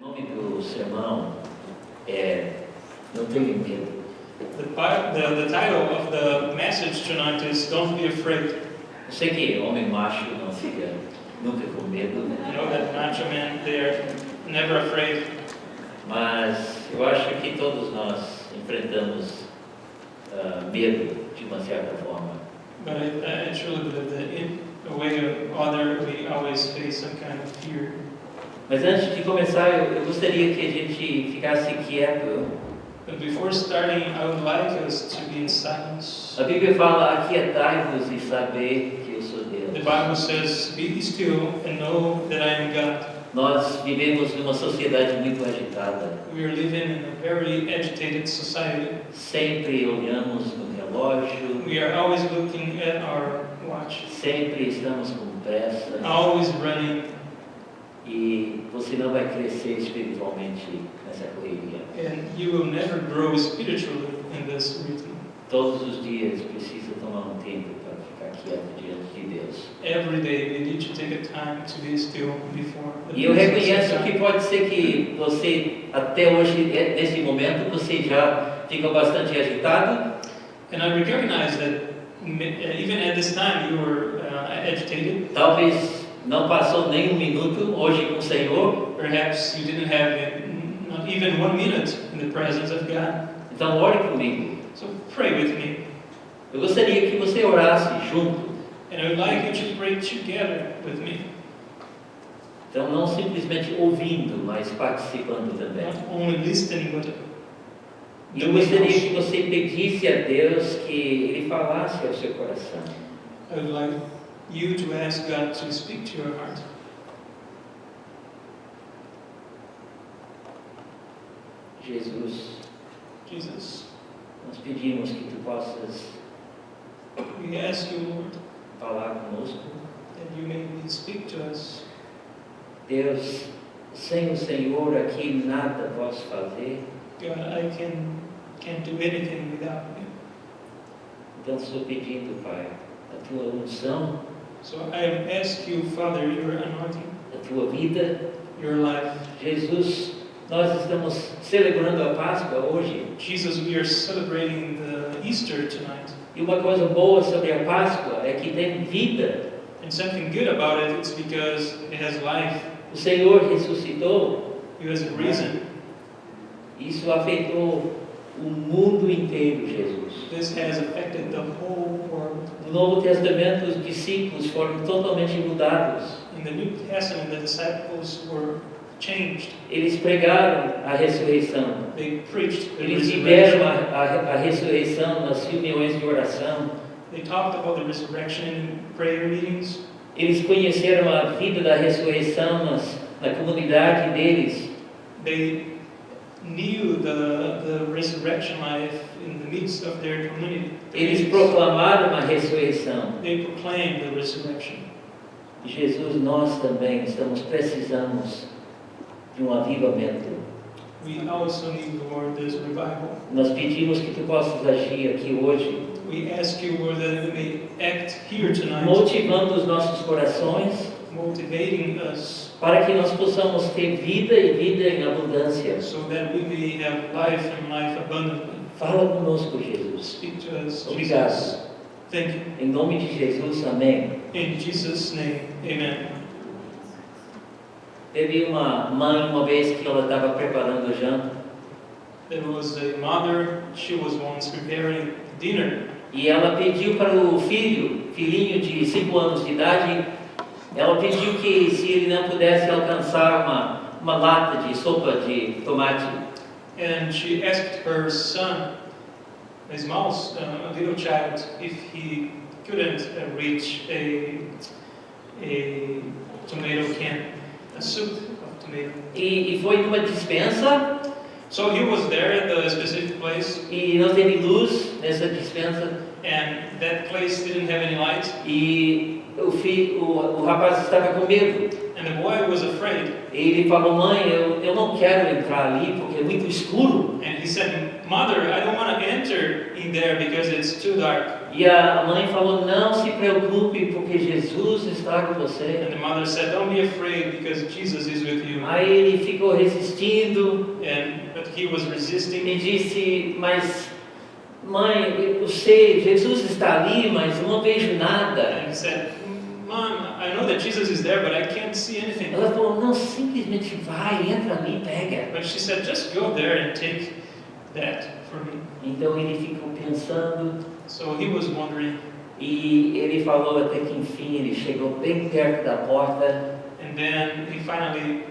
O nome do sermão é Não Tenha Medo. The title of the message tonight is Don't Be Afraid. Eu sei que homem macho não fica nunca com medo, You know that macho men, they're never afraid. mas eu acho que todos nós enfrentamos medo de uma certa forma. But I truly believe that in a way or other, we always face some kind of fear. Mas antes de começar, eu gostaria que a gente ficasse quieto. But before starting, I would like us to be in silence. A Bíblia fala: aquietai-vos e saber que eu sou Deus. The Bible says, "Be still and know that I am God." Nós vivemos numa sociedade muito agitada. We are living in a very agitated society. Sempre olhamos no relógio, We are always looking at our watch, sempre estamos com pressa. always running, E você não vai crescer espiritualmente nessa correria. and you will never grow spiritually in this rhythm. Todos os dias precisa tomar um tempo para ficar quieto diante de Deus. Every day we need to take a time to be still before the E eu presence of reconheço God. que pode ser que você, até hoje, nesse momento, você já fica bastante agitado. And I recognize that even at this time you were agitated. Talvez não passou nem um minuto hoje com o Senhor. Perhaps you didn't have not even 1 minute in the presence of God. Então ore comigo. So pray with me. Eu gostaria que você orasse junto. And I would like you to pray together with me. Então não simplesmente ouvindo, mas participando também. Not only listening, but E eu gostaria que você pedisse a Deus que Ele falasse ao seu coração. I would like you to ask God to speak to your heart. Jesus, Nós pedimos que Tu possas we ask you, Lord, falar conosco. that you may speak to us. Deus, sem o Senhor aqui nada posso fazer. God, I can't do anything without you. Então estou pedindo, Pai, a Tua unção, So I ask you, Father, your anointing, a Tua vida. your life. Jesus, nós estamos celebrando a Páscoa hoje. Jesus, we are celebrating the Easter tonight. E uma coisa boa sobre a Páscoa é que tem vida. And something good about it, it's because it has life. O Senhor ressuscitou. It has risen. Isso afetou o mundo inteiro, Jesus. This has affected the whole world. No Novo Testamento, os discípulos foram totalmente mudados. In the New Testament, the disciples were changed. Eles pregaram a ressurreição. They preached the Eles viveram resurrection. a ressurreição nas reuniões de oração. They talked about the resurrection in prayer meetings. Eles conheceram a vida da ressurreição na comunidade deles. They knew the resurrection life in the midst of their community. Eles proclamaram a ressurreição. They proclaimed the resurrection. Jesus, nós também precisamos de um avivamento. We also need, Lord, this revival. Nós pedimos que Tu possas agir aqui hoje, We ask you, Lord, that you may act here tonight, motivando os nossos corações motivating us para que nós possamos ter vida e vida em abundância. so that we may have life and life abundantly. Fala conosco, Jesus. Speak to us, Obrigado. Jesus. Thank you. Em nome de Jesus, amém. In Jesus' name, amen. Teve uma mãe uma vez que ela estava preparando a janta There was a mother, she was once preparing dinner, e ela pediu para o filhinho de 5 anos de idade, ela pediu que se ele não pudesse alcançar uma lata de sopa de tomate. and she asked her son, a small, a little child, if he couldn't reach a tomato can, a soup of tomato. E foi numa dispensa So he was there at the specific place, e não teve luz nessa dispensa and that place didn't have any light, e o rapaz estava com medo. and the boy was afraid. Ele falou: mãe, eu não quero entrar ali porque é muito escuro. And he said, Mother, I don't want to enter in there because it's too dark. E a mãe falou, não se preocupe, porque Jesus está com você. And the mother said, don't be afraid because Jesus is with you. Aí ele ficou resistindo But he was resisting. e disse, mas mãe, eu sei, Jesus está ali, mas eu não vejo nada. And he said, Mom, I know that Jesus is there, but I can't see anything. Ela falou, não, simplesmente vai, entra ali, pega. But she said, just go there and take that for me. Então ele ficou pensando So he was wondering, e ele falou até que enfim ele chegou bem perto da porta and then he finally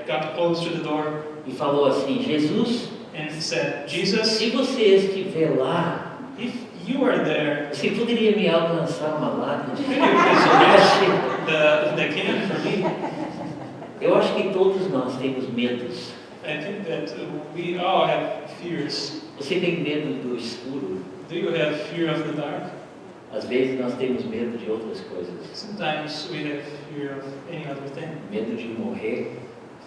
got close to the door e falou assim, Jesus, and said, Jesus, se você estiver lá, if you are there, você poderia me alcançar uma lata de can you please sorvete? reach the can for me? Eu acho que todos nós temos medos. I think that we all have fears. Você tem medo do escuro? Do you have fear of the dark? Às vezes nós temos medo de outras coisas. Sometimes we have fear of any other thing. Medo de morrer,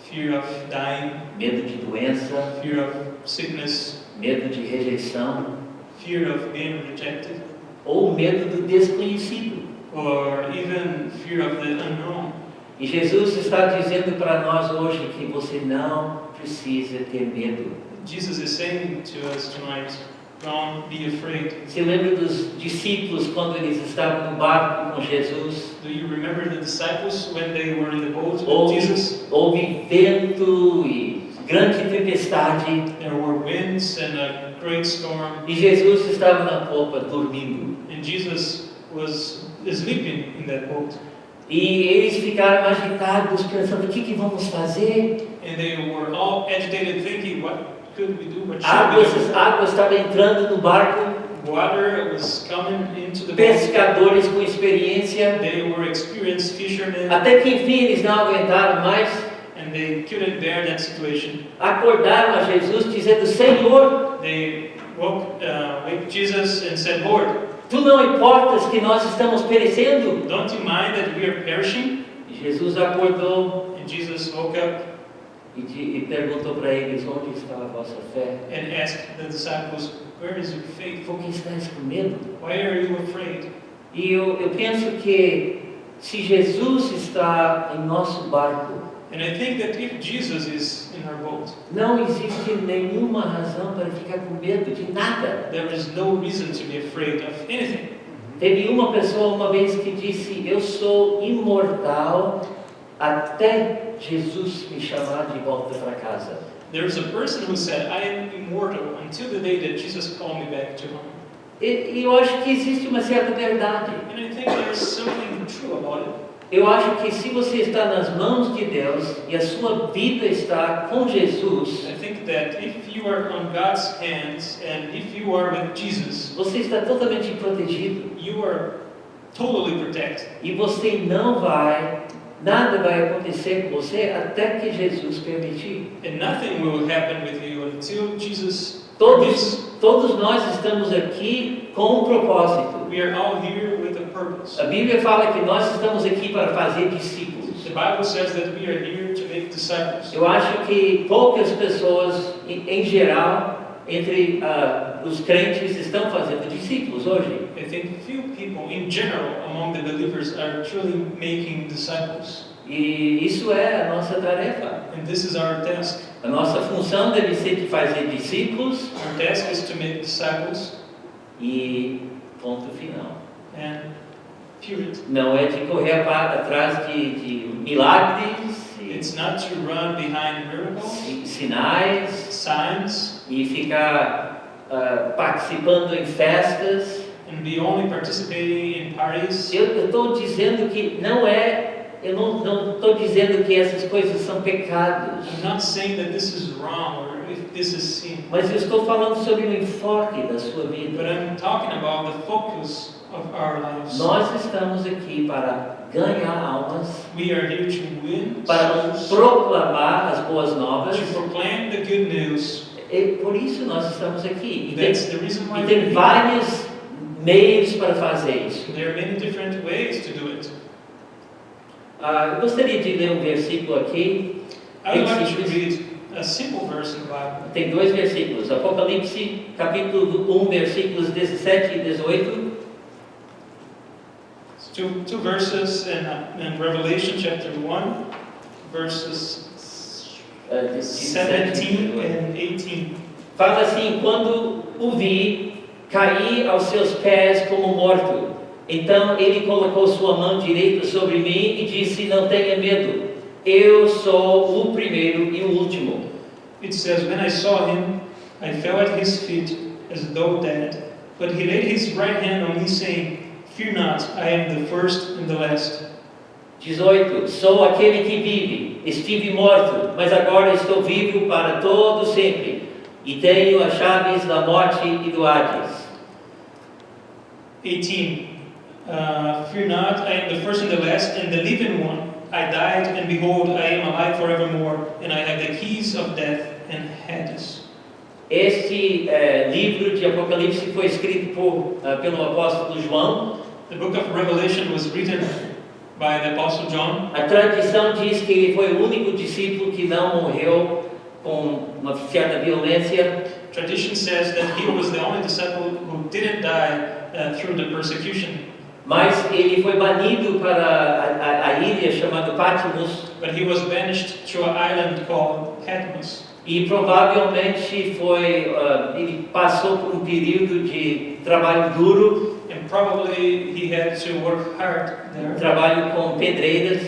Fear of dying, medo de doença, fear of sickness, medo de rejeição fear of being rejected, ou medo do desconhecido. or even fear of the unknown. E Jesus está dizendo para nós hoje que você não precisa ter medo. Jesus is saying to us tonight, don't be afraid. Se lembra dos discípulos quando eles estavam no barco com Jesus? Do you remember the disciples when they were in the boat with Jesus? Houve vento e grande tempestade There were winds and a great storm, e Jesus estava na popa dormindo. and Jesus was sleeping in that boat. E eles ficaram agitados pensando o que vamos fazer? And they were all agitated thinking, what could we do? What should we do? Água estava entrando no barco, Water was coming into the boat. pescadores com experiência, They were experienced fishermen, até que enfim eles não aguentaram mais, and they couldn't bear that situation. acordaram a Jesus dizendo, Senhor, They waked Jesus and said, Lord, tu não importas que nós estamos perecendo? don't you mind that we are perishing? E Jesus acordou And Jesus woke up e perguntou para eles, onde está a vossa fé? and asked the disciples, where is your faith? Por que estáis com medo? Why are you afraid? E eu penso que se Jesus está em nosso barco, And I think that if Jesus is in our boat, não existe nenhuma razão para ficar com medo de nada. there is no reason to be afraid of anything. Teve uma pessoa uma vez que disse, eu sou imortal até Jesus me chamar de volta para casa. There's a person who said, I am immortal until the day that Jesus called me back to home. E eu acho que existe uma certa verdade. And I think there's something true about it. Eu acho que se você está nas mãos de Deus e a sua vida está com Jesus, I think that if you are on God's hands and if you are with Jesus, você está totalmente protegido. you are totally protected. E você nada vai acontecer com você até que Jesus permitir. And nothing will happen with you until Jesus permits. Todos nós estamos aqui com um propósito. We are all here with a purpose. A Bíblia fala que nós estamos aqui para fazer discípulos. The Bible says that we are here to make disciples. Eu acho que poucas pessoas, em geral, entre os crentes, estão fazendo discípulos hoje. I think few people in general among the believers are truly making disciples. E isso é a nossa tarefa. And this is our task. A nossa função deve ser de fazer discípulos Our task is to make disciples e ponto final. and period. Não é de correr atrás de milagres, It's not to run behind miracles, sinais signs, e ficar participando em festas. and be only participating in parties. Eu estou dizendo que eu não estou dizendo que essas coisas são pecados, I'm not saying that this is wrong or if this is sin, mas eu estou falando sobre o enfoque da sua but vida. I'm talking about the focus of our lives. Nós estamos aqui para ganhar almas, We are here to win para souls, proclamar as boas novas, to proclaim the good news. e por isso nós estamos aqui. That's the reason why E we're tem here. vários meios para fazer isso. There are many different ways to do it. Eu gostaria de ler um versículo aqui. I would like to read a simple verse in the Bible. Tem dois versículos. Apocalipse, capítulo 1, versículos 17 e 18. two verses in Revelation chapter 1, verses 17 and 18. Fala assim: quando o vi, caí aos seus pés como morto. Então ele colocou sua mão direita sobre mim e disse: não tenha medo, eu sou o primeiro e o último. It says, when I saw him, I fell at his feet as though dead. But he laid his right hand on me, saying, fear not, I am the first and the last. 18. Sou aquele que vive, estive morto, mas agora estou vivo para todo sempre, e tenho as chaves da morte e do Hades. 18. Fear not, I am the first and the last, and the living one. I died, and behold, I am alive forevermore, and I have the keys of death and Hades. Este livro de Apocalipse foi escrito pelo apóstolo João. The book of Revelation was written by the Apostle John. A tradição diz que ele foi o único discípulo que não morreu com uma certa violência. Tradition says that he was the only disciple who didn't die through the persecution. Mas ele foi banido para a ilha chamada Patmos. But he was banished to an island called Patmos. E provavelmente ele passou por um período de trabalho duro. And probably he had to work hard there. Trabalho com pedreiras.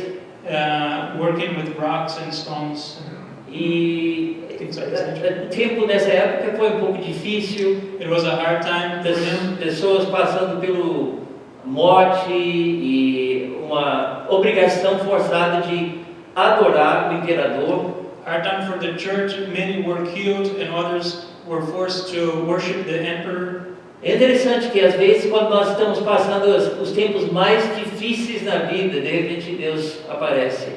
Working with rocks and stones. E o tempo nessa época foi um pouco difícil. It was a hard time for him. Pessoas passando pelo morte e uma obrigação forçada de adorar o imperador. Hard time for the church. Many were killed and others were forced to worship the emperor. É interessante que às vezes quando nós estamos passando os tempos mais difíceis na vida, de repente Deus aparece.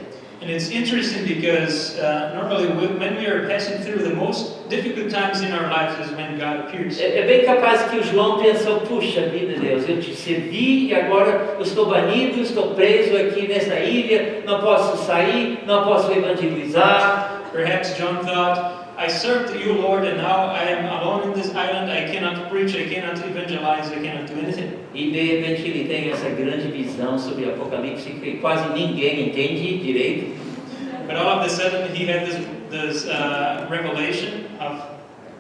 And it's interesting because normally when we are passing through the most difficult times in our lives is when God appears. É bem capaz que o João pensou: puxa vida, Deus, eu te servi e agora eu estou banido, estou preso aqui nessa ilha, não posso sair, não posso evangelizar. Perhaps John thought, I served you, Lord, and now I am alone in this island. I cannot preach, I cannot evangelize, I cannot do anything. E de repente ele tem essa grande visão sobre Apocalipse que quase ninguém entende direito. But all of a sudden he had this revelation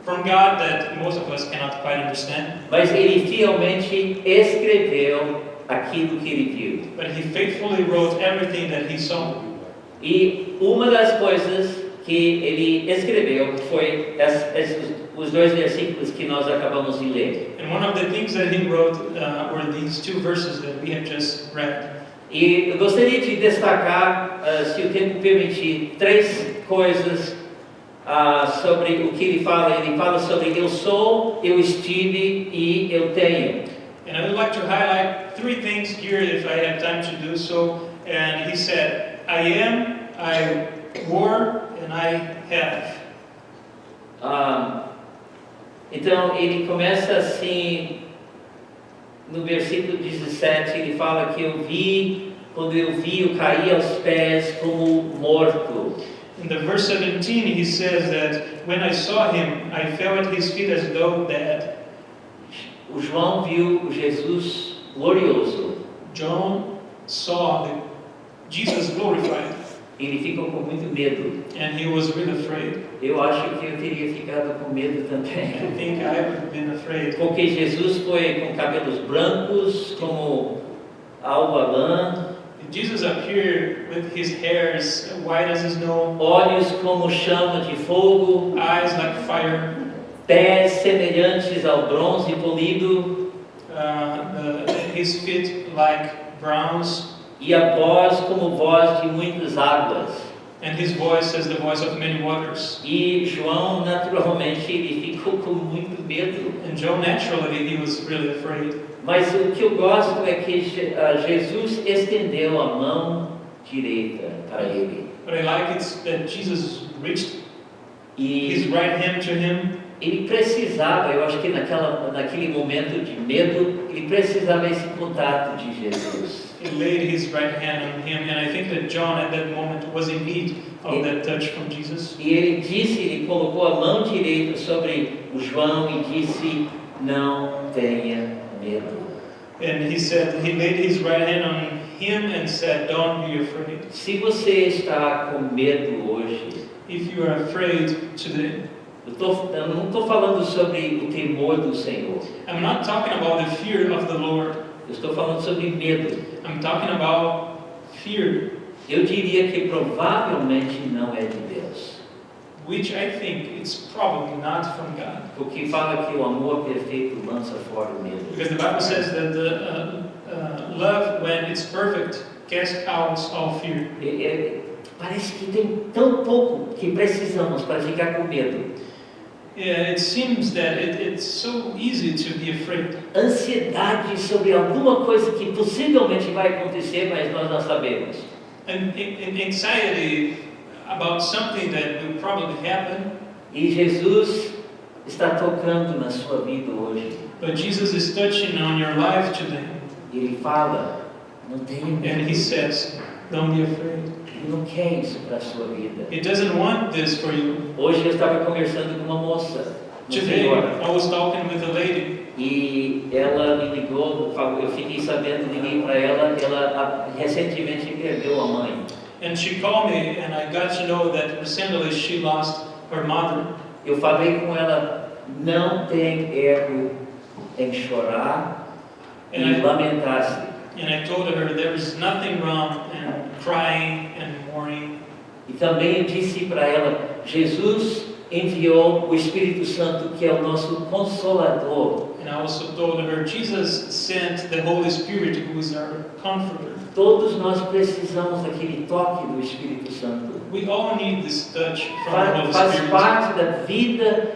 from God that most of us cannot quite understand. Mas ele fielmente escreveu aquilo que ele viu. But he faithfully wrote everything that he saw. E uma das coisas que ele escreveu foi os dois versículos que nós acabamos de ler. And one of the things that he wrote were these two verses that we have just read. E eu gostaria de destacar, se o tempo permitir, três coisas sobre o que ele fala. Ele fala sobre eu sou, eu estive e eu tenho. And I would like to highlight three things here if I have time to do so. And he said, I am, I were, and I have. Então ele começa assim, no versículo 17, ele fala que quando eu vi, eu caí aos pés como morto. In the verse 17 he says that when I saw him, I fell at his feet as though dead. O João viu o Jesus glorioso. John saw Jesus glorified. Ele ficou com muito medo. And he was really afraid. Eu acho que eu teria ficado com medo também. I think I would have been afraid. Porque Jesus foi com cabelos brancos, como alva lã. Jesus appeared with his hairs white as snow. Olhos como chama de fogo. Eyes like fire. Pés semelhantes ao bronze polido. His feet like bronze. E a voz como voz de muitas águas. And his voice as the voice of many waters. E João, naturalmente, ele ficou com muito medo. And John, naturally, he was really afraid. Mas o que eu gosto é que Jesus estendeu a mão direita para ele. But I like it that Jesus reached his E right hand to him. ele precisava, eu acho que naquele momento de medo, ele precisava esse contato de Jesus. He laid his right hand on him, and I think that John at that moment was in need of that touch from Jesus. E ele colocou a mão direita sobre o João e disse: não tenha medo. And he said, he laid his right hand on him and said, don't be afraid. Se você está com medo hoje, If you are afraid today, eu não estou falando sobre o temor do Senhor. I'm not talking about the fear of the Lord. Eu estou falando sobre medo. I'm talking about fear, Eu diria que provavelmente não é de Deus. which I think it's probably not from God. Porque fala que o amor perfeito lança fora o medo. Because the Bible says that the love, when it's perfect, casts out all fear. Parece que tem tão pouco que precisamos para ficar com medo. Yeah, it seems that it's so easy to be afraid. Ansiedade sobre alguma coisa que possivelmente vai acontecer, mas nós não sabemos. And anxiety about something that will probably happen. E Jesus está tocando na sua vida hoje. But Jesus is touching on your life today. Ele fala, não tenha And medo. he says, don't be afraid. Ele não quer isso para a sua vida. He doesn't want this for you. Hoje eu estava conversando com uma moça, uma Today, senhora, I was talking with a lady. e ela me ligou, eu fiquei sabendo, liguei para ela, ela recentemente perdeu a mãe. And she called me, and I got to know that recently she lost her mother. Eu falei com ela, não tem erro em chorar e And I- lamentar-se. And I told her there is nothing wrong in crying and mourning. E também disse para ela, Jesus enviou o Espírito Santo, que é o nosso Consolador. And I also told her Jesus sent the Holy Spirit, who is our comforter. Todos nós precisamos daquele toque do Espírito Santo. We all need this touch from the Holy Faz Spirit. parte da vida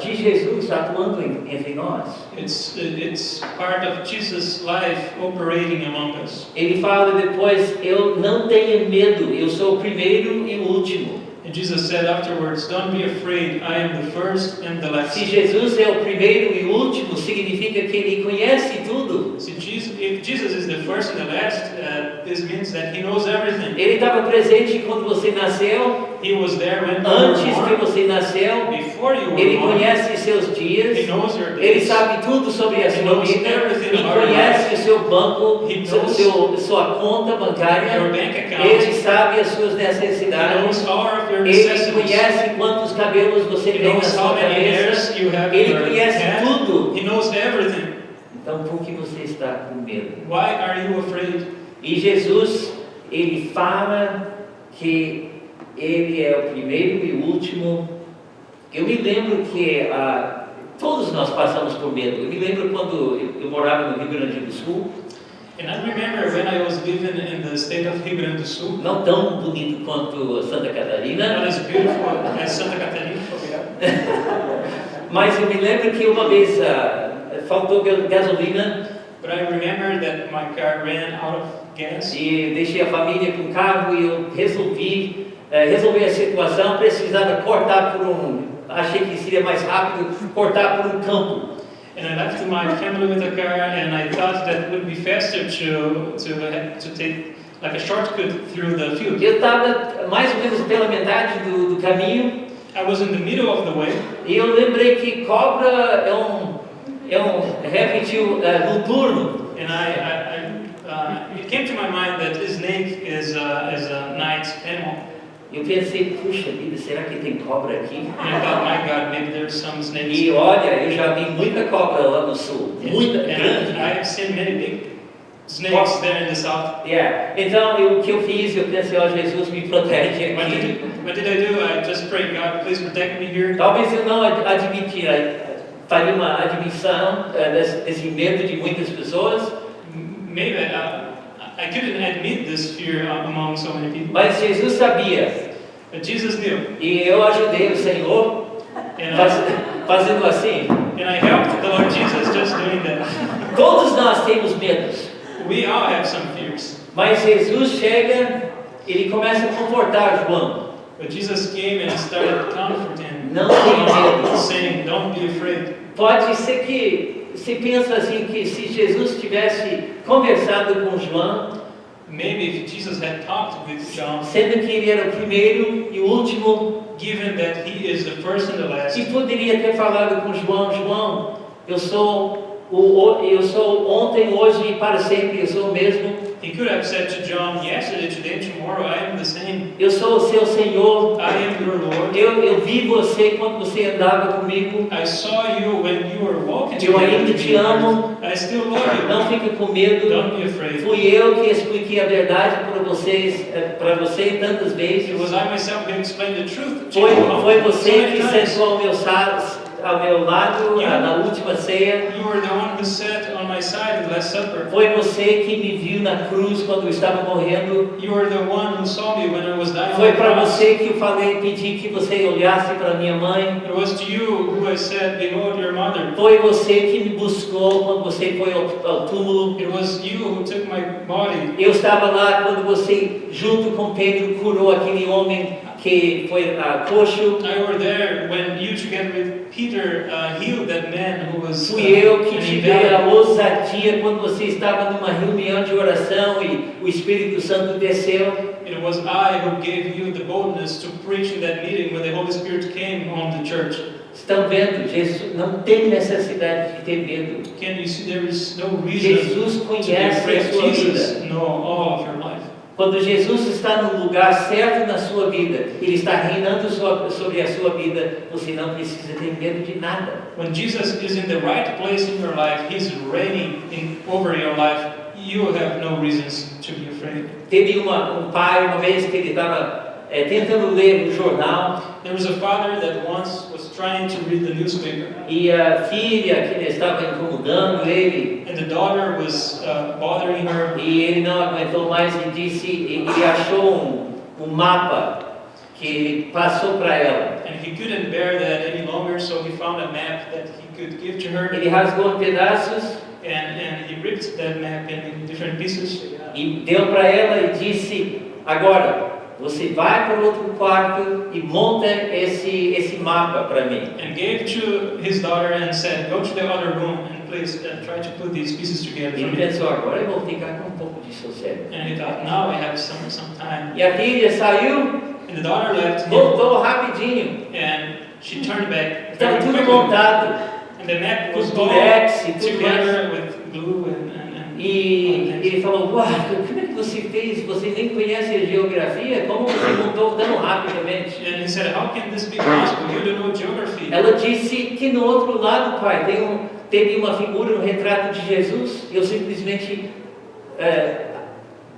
de Jesus atuando entre nós. It's part of Jesus' life operating among us. Ele fala depois, eu não tenho medo, eu sou o primeiro e o último. And Jesus said afterwards, don't be afraid, I am the first and the last. Se Jesus é o primeiro e o último, significa que Ele conhece tudo. See, if Jesus is the first and the last, this means that He knows everything. Ele estava presente quando você nasceu, He was there when antes you que were born, você nasceu. before you were Ele born. conhece seus He dias. knows your Ele days. sabe tudo sobre a He sua knows vida. everything Ele about your conhece o seu banco, He knows sua conta bancária. your bank account. Ele sabe as suas He necessidades. knows all of your Ele necessities. conhece quantos cabelos você He tem na knows sua how many cabeça. hairs you have in Ele your conhece head. tudo. He knows everything. Então, por que você está com medo? Why are you afraid? E Jesus, ele fala que ele é o primeiro e o último. Eu me lembro que todos nós passamos por medo. Eu me lembro quando eu morava no Rio Grande do Sul, And I remember when I was living in the state of Rio Grande do Sul, não tão bonito quanto Santa not Catarina, as beautiful as Santa Catarina, mas eu me lembro que uma vez faltou gasolina but I remember that my car ran out of gas. e deixei a família com o carro e eu resolvi resolver a situação. Precisava cortar achei que seria mais rápido cortar por um campo. And I left my family with a car, and I thought that it would be faster to take like a shortcut through the field. Eu estava mais ou menos pela metade do caminho I was in the middle of the way, e eu lembrei que cobra é um réptil noturno. and it came to my mind that a snake is a night animal. Eu pensei, puxa vida, será que tem cobra aqui? And I thought, my God, maybe there's some snakes. E olha, eu já vi muita cobra lá no sul, muita And grande. I've seen many big snakes there in the south. Então, o que eu fiz, eu pensei, ó, Jesus me protege aqui. What did I do? I just prayed, God, please protect me here. Talvez eu não faria uma admissão desse medo de muitas pessoas, Maybe I couldn't admit this fear among so many people. mas Jesus sabia. But Jesus knew. E eu ajudei o Senhor fazendo assim. And I helped the Lord Jesus just doing that. Todos nós temos medos, We all have some fears. mas Jesus chega, ele começa a confortar João. But Jesus came and started comforting, Não tenha medo. saying, don't be afraid. Pode ser que se pensa assim que se Jesus tivesse conversado com João, Maybe if Jesus had talked with John, sendo que ele era o primeiro e o último, given that he is the first and the last, e poderia ter falado com João, eu sou eu sou ontem, hoje e para sempre, eu sou o mesmo. He could have said to John, yesterday, today, and tomorrow, I am the same. Eu sou o seu Senhor. I am your Lord. Eu vi você quando você andava comigo. I saw you when you were walking Eu together ainda with te me. amo. I still love you. Não fique com medo. Don't be afraid. Fui eu que expliquei a verdade para vocês, para você tantas vezes. It was I myself who explained the truth to Foi you. você So many que times. sentou ao meu lado na última ceia. You were the one who sat on my side in the Last Supper. Foi você que me viu na cruz quando eu estava morrendo. You were the one who saw me when I was dying. Foi on the para cross. você que eu pedi que você olhasse para minha mãe. It was to you who I said, behold your mother. Foi você que me buscou quando você foi ao túmulo. It was you who took my body. Eu estava lá quando você, junto com Pedro, curou aquele homem que foi coxo. I were there when you, together with Peter, healed that man who was Fui eu que an te dei a invalid. ousadia quando você estava numa reunião de oração e o Espírito Santo desceu. It was I who gave you the boldness to preach in that meeting when the Holy Spirit came on the church. Estão vendo? Jesus não tem necessidade de ter medo. Can you see there is no reason Jesus to be conhece a afraid? sua Jesus vida. knows all of your life. Quando Jesus está no lugar certo na sua vida, Ele está reinando sobre a sua vida, você não precisa ter medo de nada. When Jesus is in the right place in your life, He's reigning over your life. You have no reasons to be afraid. Teve um pai uma vez que ele estava tentando ler o jornal There was a father that once was trying to read the newspaper, e a filha que estava incomodando ele and the daughter was bothering her. e ele não aguentou mais e disse, ele achou um mapa que ele passou para ela. And he couldn't bear that any longer, so he found a map that he could give to her. Ele rasgou em pedaços And he ripped that map in different pieces. e deu para ela e disse, agora você vai para o outro quarto e monta esse mapa para mim. And gave to his daughter and said, go to the other room and please try to put these pieces together for Ele me. pensou, agora eu vou ficar com um pouco de sossego. And he thought, now I have some time. E a filha saiu, And the daughter left him, voltou rapidinho. and she turned back Estava very tudo quickly. montado. And the map Com was all durex e tudo mais. together with glue and E ele falou, uau, como é que você fez? Você nem conhece a geografia? Como você montou tão rapidamente? And he said, how can this be possible? You don't know geography. Ela disse que no outro lado, pai, teve uma figura, um retrato de Jesus. Eu simplesmente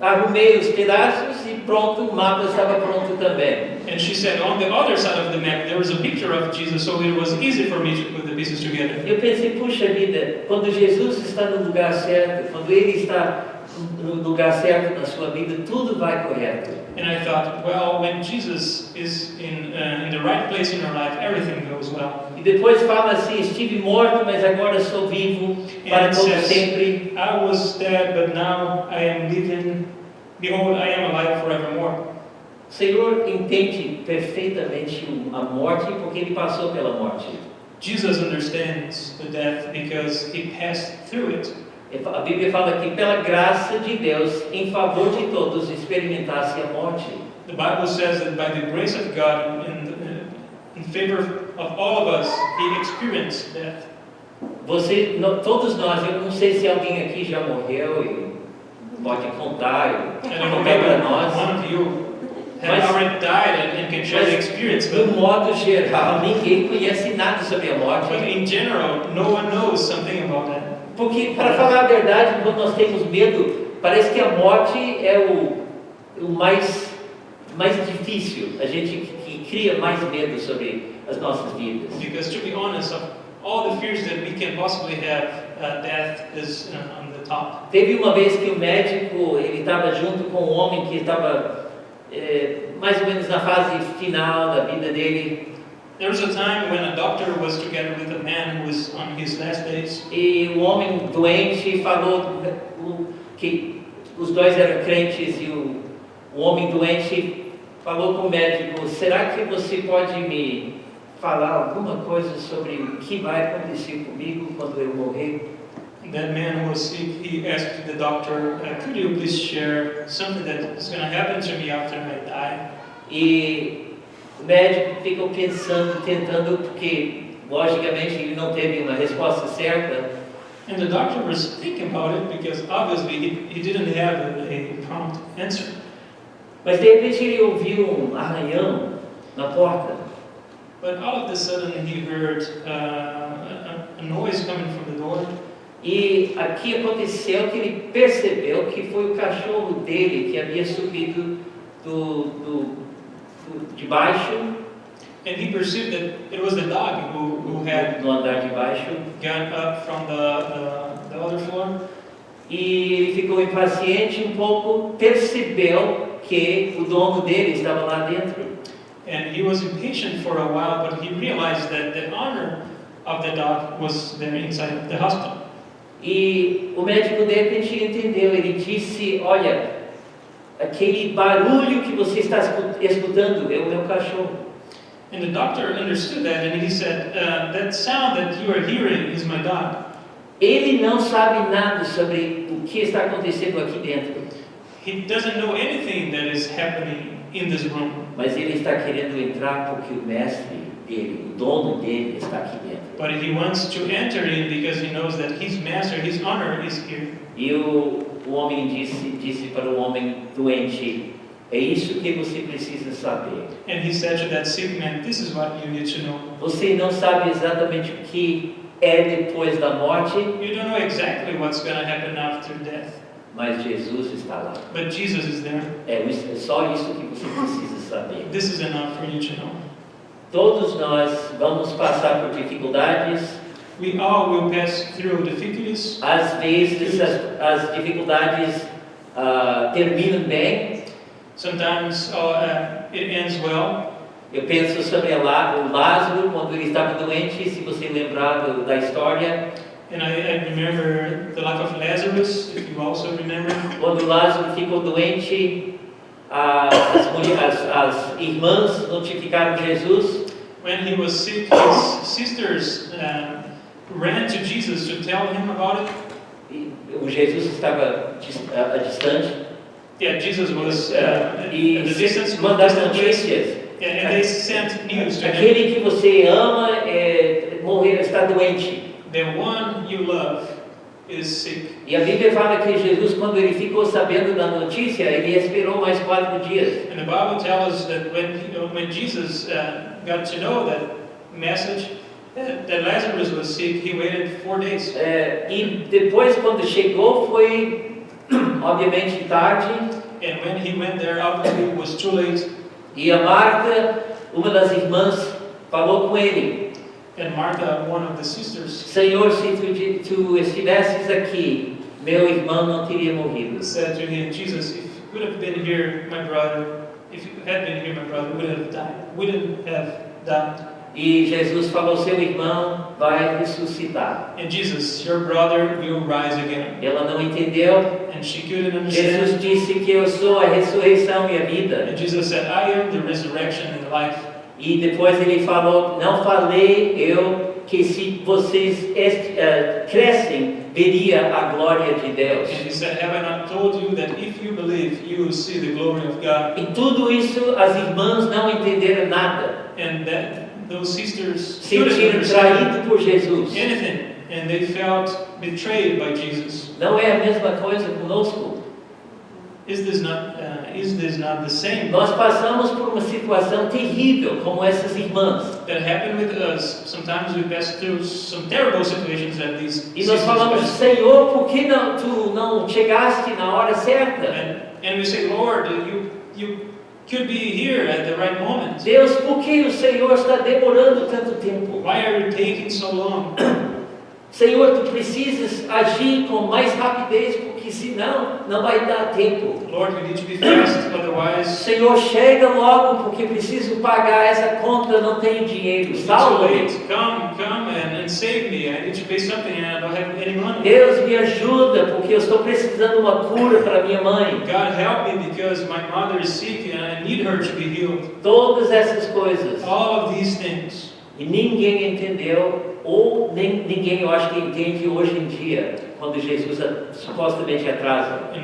arrumei os pedaços e pronto, o mapa estava pronto também. And she said, on the other side of the map, there was a picture of Jesus, so it was easy for me to put the pieces together. Eu pensei, puxa vida, quando Jesus está no lugar certo, quando Ele está no lugar certo na sua vida, tudo vai correto. And I thought, well, when Jesus is in the right place in our life, everything goes well. E depois fala assim, estive morto, mas agora sou vivo para And it todo says, sempre. I was dead, but now I am living. Behold, I am alive forevermore. O Senhor entende perfeitamente a morte, porque Ele passou pela morte. Jesus understands the death because he passed through it. A Bíblia fala que pela graça de Deus, em favor de todos, experimentasse a morte. The Bible says that by the grace of God, in favor of all of us, he experienced death. Todos nós, eu não sei se alguém aqui já morreu e pode contar, I don't know, contar para maybe nós. one of you has already died and can share the experience, De but modo geral, ninguém conhece nada sobre a morte. in general, no one knows something about that. Porque, para falar a verdade, quando nós temos medo, parece que a morte é o mais difícil. A gente que cria mais medo sobre as nossas vidas. Because to be honest, of all the fears that we can possibly have, death is on the top. Teve uma vez que o médico, ele estava junto com um homem que estava mais ou menos na fase final da vida dele. There was a time when a doctor was together with a man who was on his last days. E o homem doente falou que os dois eram crentes e o homem doente falou com o médico, será que você pode me falar alguma coisa sobre o que vai acontecer comigo quando eu morrer? That man who was sick, he asked the doctor, could you please share something that is going to happen to me after I die? E o médico ficou pensando, tentando, porque logicamente ele não teve uma resposta certa. And the doctor was thinking about it because obviously he didn't have a prompt answer. Mas de repente ele ouviu um arranhão na porta. But all of a sudden he heard a noise coming from the door. E aqui aconteceu que ele percebeu que foi o cachorro dele que havia subido de baixo, And he perceived that it was the dog who had no andar de baixo, gone up from the other floor. e ele ficou impaciente um pouco, percebeu que o dono dele estava lá dentro. And he was impatient for a while, but he realized that the owner of the dog was there inside of the hospital. E o médico de repente entendeu, ele disse, olha, aquele barulho que você está escutando é o meu cachorro. And the doctor understood that, and he said, that sound that you are hearing is my dog. Ele não sabe nada sobre o que está acontecendo aqui dentro, He doesn't know anything that is happening in this room, mas ele está querendo entrar porque o mestre dele, o dono dele está aqui dentro. but he wants to enter in because he knows that his master, his owner, is here. E o homem disse para o homem doente, é isso que você precisa saber. And he said to that sick man, this is what you need to know. Você não sabe exatamente o que é depois da morte, You don't know exactly what's going to happen after death, mas Jesus está lá. but Jesus is there. É só isso que você precisa saber. This is enough for you to know. Todos nós vamos passar por dificuldades. We all will pass through difficulties. Às vezes as dificuldades terminam bem. Sometimes it ends well. Eu penso sobre o Lázaro, quando ele estava doente, se você lembrar da história. And I remember the life of Lazarus, if you also remember. Quando Lázaro ficou doente, as irmãs notificaram Jesus. When he was sick, his sisters ran to Jesus to tell him about it. E o Jesus estava distante. Yeah, Jesus was at E the distance from mandaram the place. notícias. Yeah, and they sent news to him. Aquele que você ama morreu, está doente. The one you love is sick. E a Bíblia fala que Jesus, quando ele ficou sabendo da notícia, ele esperou mais 4 dias. And the Bible tells us that when Jesus got to know that message, that Lazarus was sick, he waited 4 days. E depois, quando chegou, foi obviamente tarde. And when he went there, obviously it was too late. E a Marta, uma das irmãs, falou com ele: And Martha, one of the sisters, Senhor, se tu estivesses aqui, meu irmão não teria morrido. said to him, Jesus, if you would have been here, my brother, if you had been here, my brother wouldn't have died. E Jesus falou: seu irmão vai ressuscitar. And Jesus, your brother will rise again. Ela não entendeu. And she couldn't understand. Jesus disse que eu sou a ressurreição e a vida. And Jesus said, I am the resurrection and the life. E depois ele falou: não falei eu que se vocês crescem, veria a glória de Deus. And he said, have I not told you that if you believe, you will see the glory of God? Em tudo isso, as irmãs não entenderam nada. And that those sisters couldn't Sentiram understand traído por Jesus. anything. And they felt betrayed by Jesus. Não é a mesma coisa conosco. Is this not the same? Nós passamos por uma situação terrível, como essas irmãs. That happened with us. Sometimes we pass through some terrible situations that these E nós sisters falamos: passed. Senhor, por que tu não chegaste na hora certa? And we say, Lord, you could be here at the right moment. Deus, por que o Senhor está demorando tanto tempo? Why are you taking so long? Senhor, tu precisas agir com mais rapidez, porque senão não vai dar tempo. Lord, we need to be fast, otherwise Senhor, chega logo, porque preciso pagar essa conta, não tenho dinheiro. it's too Salva-me. late. Come and save me. I need to pay something and I don't have any money. Deus, me ajuda, porque eu estou precisando de uma cura para minha mãe. God, help me because my mother is sick and I need her to be healed. Todas essas coisas. All of these things. E ninguém entendeu, ou ninguém eu acho que entende hoje em dia, quando Jesus supostamente atrasa. And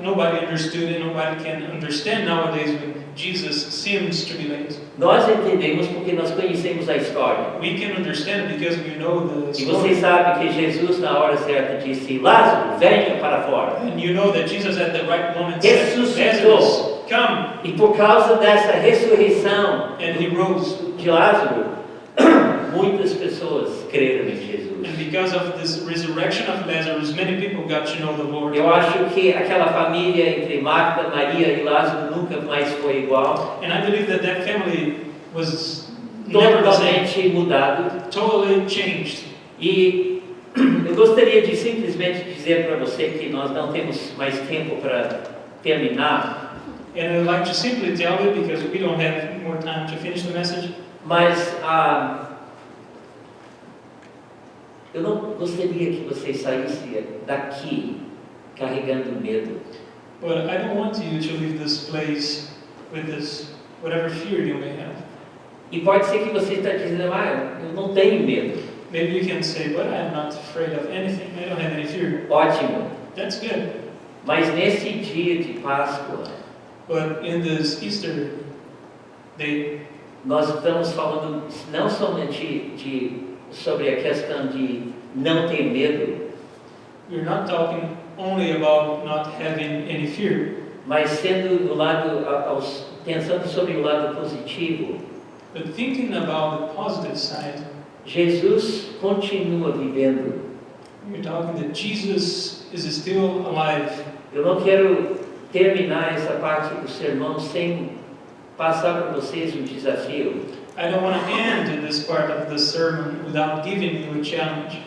nobody understood and nobody can understand nowadays Jesus seems to be late. Nós entendemos porque nós conhecemos a história. We can understand because we know the E story. você sabe que Jesus, na hora certa, disse: Lázaro, venha para fora. And you know that Jesus at the right moment said, Ressuscitou. Lazarus, come. E por causa dessa ressurreição And he rose. de Lázaro, muitas pessoas creram em Jesus. And because of this resurrection of Lazarus, many people got to know the Lord. Eu acho que aquela família entre Marta, Maria e Lázaro nunca mais foi igual. And I believe that that family was never the same, Totalmente mudado. totally changed. E eu gostaria de simplesmente dizer para você que nós não temos mais tempo para terminar, And I'd like to simply tell you, because we don't have more time to finish the message, mas eu não gostaria que você saísse daqui carregando medo. but I don't want you to leave this place with this, whatever fear you may have. E pode ser que você está dizendo: eu não tenho medo. Maybe you can say, but I'm not afraid of anything. I don't have any fear. Ótimo. That's good. Mas nesse dia de Páscoa, But in this Easter day, nós estamos falando não somente sobre a questão de não ter medo, we're not talking only about not having any fear, mas sendo do lado, pensando sobre o lado positivo. but thinking about the positive side. Jesus continua vivendo. We're talking that Jesus is still alive. Eu não quero terminar essa parte do sermão sem passar para vocês um desafio. I don't want to end this part of the sermon without giving you a challenge.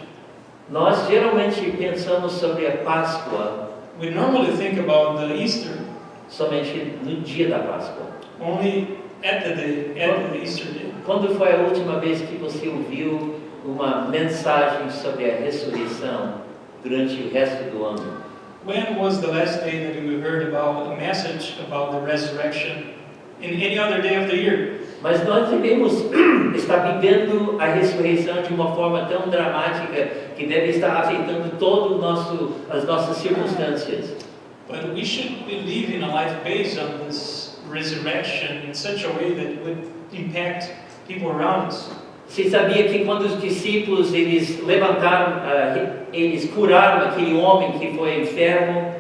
Nós geralmente pensamos sobre a Páscoa We normally think about the Easter somente no dia da Páscoa. only at the Easter day. Quando foi a última vez que você ouviu uma mensagem sobre a ressurreição durante o resto do ano? When was the last day that you heard about a message about the resurrection in any other day of the year? Mas nós devemos estar vivendo a ressurreição de uma forma tão dramática que deve estar afetando as nossas circunstâncias. But we should be living a life based on this resurrection in such a way that it would impact people around us. Você sabia que quando os discípulos eles levantaram, eles curaram aquele homem que foi enfermo?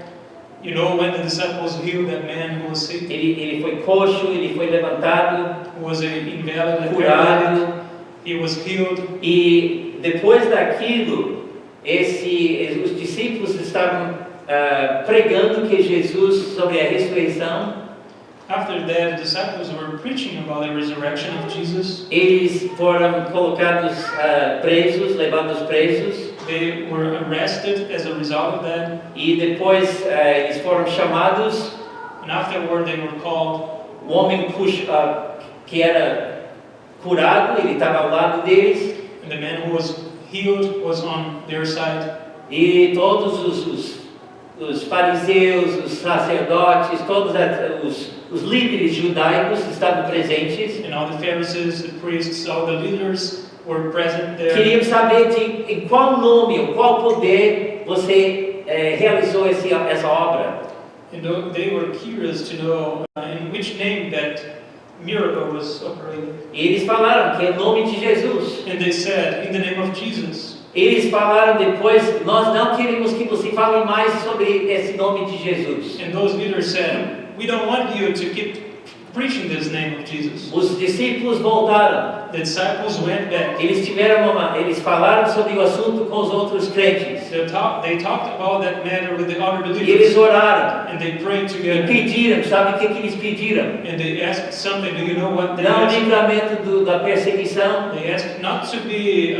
You know, when the disciples healed that man who was sick, Ele foi coxo, ele foi levantado, who was an invalid, a paralytic, curado. he was healed. E depois daquilo, os discípulos estavam pregando que Jesus, sobre a ressurreição, After that, the disciples were preaching about the resurrection of Jesus. eles foram colocados presos, levados presos, They were arrested as a result of that, e depois eles foram chamados. and afterward they were called. O homem que era curado, ele estava ao lado deles, And the man who was healed was on their side. e todos os fariseus, os sacerdotes, todos os líderes judaicos estavam presentes. And all the Pharisees, the priests, all the leaders were present there. Queriam saber em qual nome, ou qual poder você realizou essa obra. And they were curious to know in which name that miracle was operating. E eles falaram que é o nome de Jesus. And they said, in the name of Jesus. Eles falaram depois: nós não queremos que você fale mais sobre esse nome de Jesus. And those leaders said, we don't want you to keep preaching this name of Jesus. Os discípulos voltaram. The disciples went back. Eles falaram sobre o assunto com os outros crentes. They talked about that matter with the other E eles believers. oraram. And they prayed E together. pediram, sabe o que eles pediram? And they asked something. Do you know what they Não o asked? livramento da perseguição. They asked not to be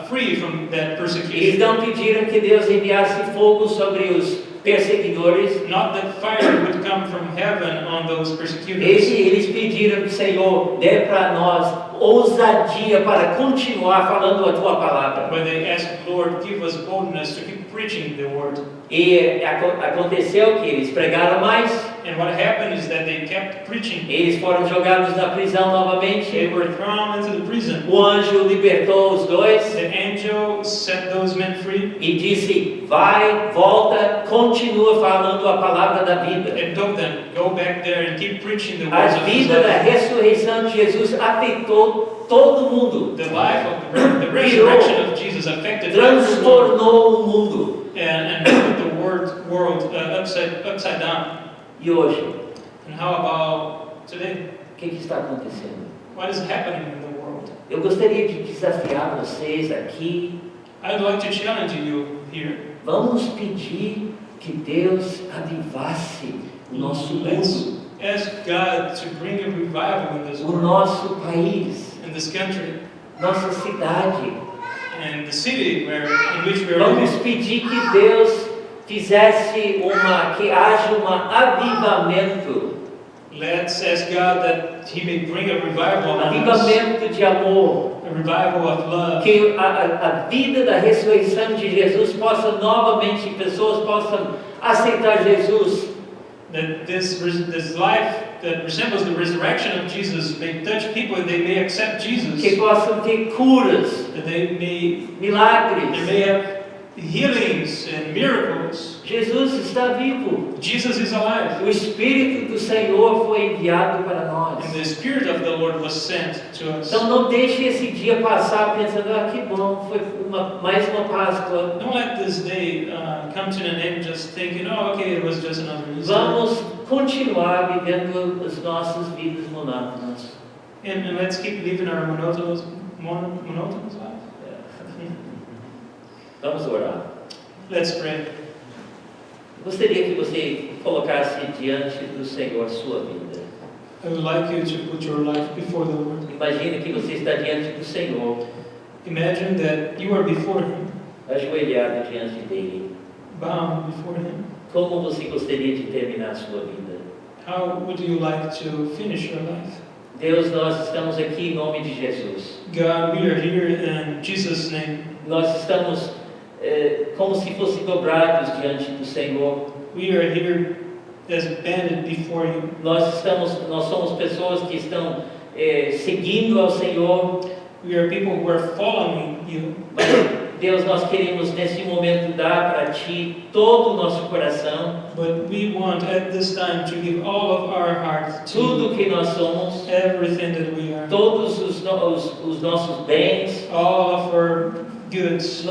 free from that Eles persecution. não pediram que Deus enviasse fogo sobre os perseguidores. Not that fire would come from heaven on those persecutors. Eles pediram: Senhor, dê para nós ousadia para continuar falando a tua palavra. But they asked, Lord, give us boldness to keep preaching the word. E aconteceu que eles pregaram mais. And what happened is that they kept preaching. Eles foram jogados na prisão They novamente. were thrown into the prison. O anjo libertou os dois The angel set those men free e disse: vai, volta, continua falando a palavra da vida. and told them, go back there and keep preaching the A words of His vida da life. ressurreição de Jesus afetou todo mundo, The life of the resurrection of Jesus affected everyone transtornou o mundo. and put the world upside down. E hoje, And how about today? o que está acontecendo? What is happening in the world? Eu gostaria de desafiar vocês aqui. I'd like to challenge you here. Vamos pedir que Deus avivasse o nosso Let's mundo, ask God to bring a revival in this o world, nosso país, in this country, nossa cidade. and the city in which we are Vamos living. pedir que Deus fizesse que haja um avivamento, Let's ask God that He may bring a revival among us, avivamento de amor, a revival of love, que a vida da ressurreição de Jesus possa novamente, pessoas possam aceitar Jesus, that this life that resembles the resurrection of Jesus may touch people, and they may accept Jesus, que possam ter curas, that they may milagres. have healings and miracles. Jesus está vivo. Jesus is alive, O Espírito do Senhor foi enviado para nós. and the Spirit of the Lord was sent to us. Então não deixe esse dia passar pensando, que bom, foi mais uma Páscoa. Don't let this day come to an end just thinking, oh, okay, it was just another Easter. Vamos continuar vivendo as nossas vidas monótonas. And let's keep living our monotonous life. Vamos orar. Let's pray. Gostaria que você colocasse diante do Senhor a sua vida. I would like you to put your life before the Lord. Imagine que você está diante do Senhor, Imagine that you are before Him, ajoelhado diante dele. bound before Him. Como você gostaria de terminar a sua vida? How would you like to finish your life? Deus, nós estamos aqui em nome de Jesus. God, we are here in Jesus' name. Nós estamos como se fossem dobrados diante do Senhor. We are here as banded before you. Nós somos pessoas que estão seguindo ao Senhor. We are people who are following you. Deus, nós queremos nesse momento dar para Ti todo o nosso coração, But we want at this time to give all of our heart to tudo que nós somos, everything that we are. todos os nossos bens, All of our goods,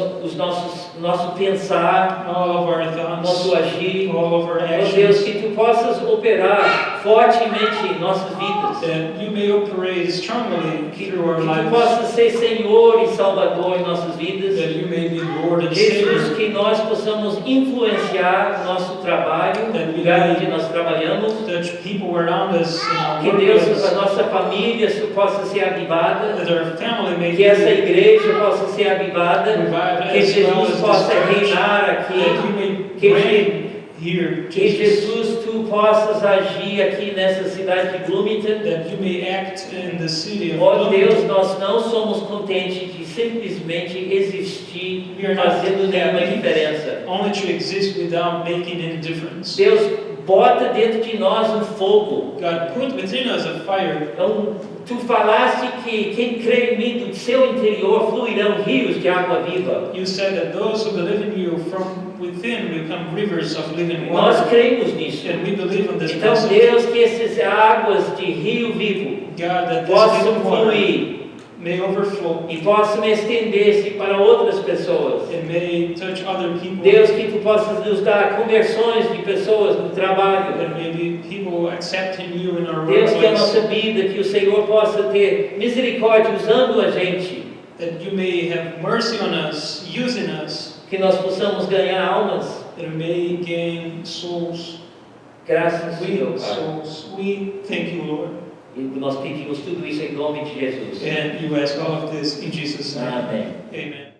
nosso pensar, all of our thoughts, nosso agir. all of our Ó Deus, actions, que Tu possas operar fortemente em nossas vidas. that you may operate strongly Que through our Tu lives, possas ser Senhor e Salvador em nossas vidas. that you may be Lord and Jesus, Savior, que nós possamos influenciar o nosso trabalho, o lugar onde nós trabalhamos. touch people around us in our Que Deus, a workplaces, nossa família possa ser avivada. that our family may Que essa be igreja possa ser avivada. revived Que as well Jesus as possa this church, reinar that aqui. you may Que reign here, Que Jesus, Jesus, Tu possas agir aqui nessa cidade de Bloomington. that you may act in the city of Ó Deus, Bloomington. nós não somos contentes de simplesmente existir We are not fazendo nenhuma happy diferença. only to exist without making any difference. Deus, bota dentro de nós um fogo. God, put within us a fire. Então, Tu falaste que quem crê em mim, do seu interior fluirão rios de água viva. You said that those who believe in you from within will come rivers of living Nós water. cremos nisso. And we believe on this Então, message. Deus, que essas águas de rio vivo God, that this possam living water fluir may overflow e possam estender-se para outras pessoas. and may touch other people. Deus, que Tu possas nos dar conversões de pessoas no trabalho. And maybe people accepting you in our Deus, que a workplace. nossa vida, que o Senhor possa ter misericórdia usando a gente, That you may have mercy on us, using us. que nós possamos ganhar almas. That we may gain souls. Graças a Win Deus, Pai. souls. We thank you, Lord. E nós pedimos tudo isso em nome de Jesus. And you ask all of this in Jesus' name. Amém. Amen.